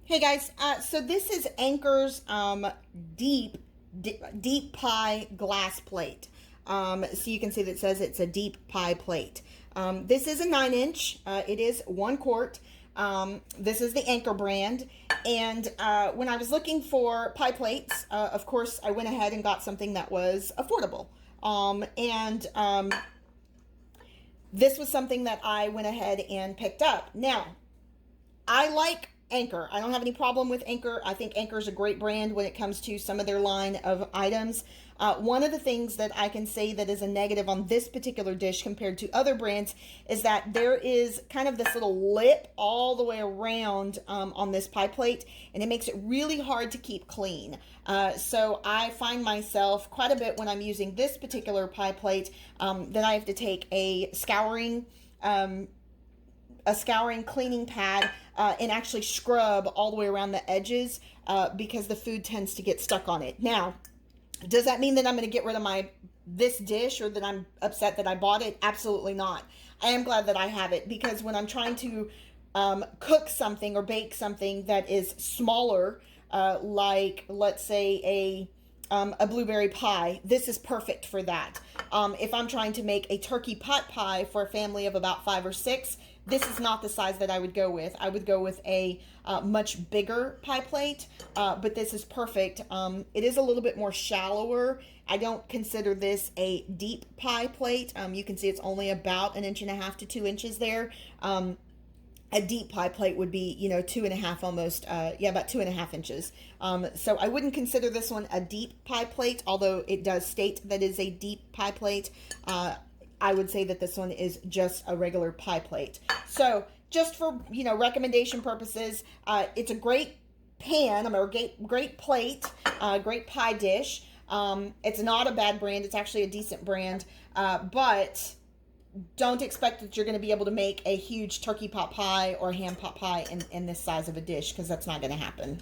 Hey guys, so this is Anchor's deep pie glass plate. So you can see that it says it's a deep pie plate. This is a 9-inch. It is 1 quart. This is the Anchor brand. And when I was looking for pie plates, of course, I went ahead and got something that was affordable. This was something that I went ahead and picked up. Now, I like Anchor. I don't have any problem with Anchor. I think Anchor is a great brand when it comes to some of their line of items. One of the things that I can say that is a negative on this particular dish compared to other brands is that there is kind of this little lip all the way around on this pie plate, and it makes it really hard to keep clean. So I find myself quite a bit when I'm using this particular pie plate that I have to take a scouring cleaning pad and actually scrub all the way around the edges because the food tends to get stuck on it. Now, does that mean that I'm going to get rid of this dish or that I'm upset that I bought it? Absolutely not. I am glad that I have it because when I'm trying to cook something or bake something that is smaller, like let's say a blueberry pie, this is perfect for that. If I'm trying to make a turkey pot pie for a family of about 5 or 6, this is not the size that I would go with. I would go with a much bigger pie plate, but this is perfect. It is a little bit more shallower. I don't consider this a deep pie plate. You can see it's only about 1.5 to 2 inches there. A deep pie plate would be, 2.5 almost, about 2.5 inches. So I wouldn't consider this one a deep pie plate, although it does state that it's a deep pie plate. I would say that this one is just a regular pie plate. So just for, recommendation purposes, it's a great pan, or great plate, great pie dish. It's not a bad brand. It's actually a decent brand, but don't expect that you're going to be able to make a huge turkey pot pie or ham pot pie in this size of a dish, because that's not going to happen.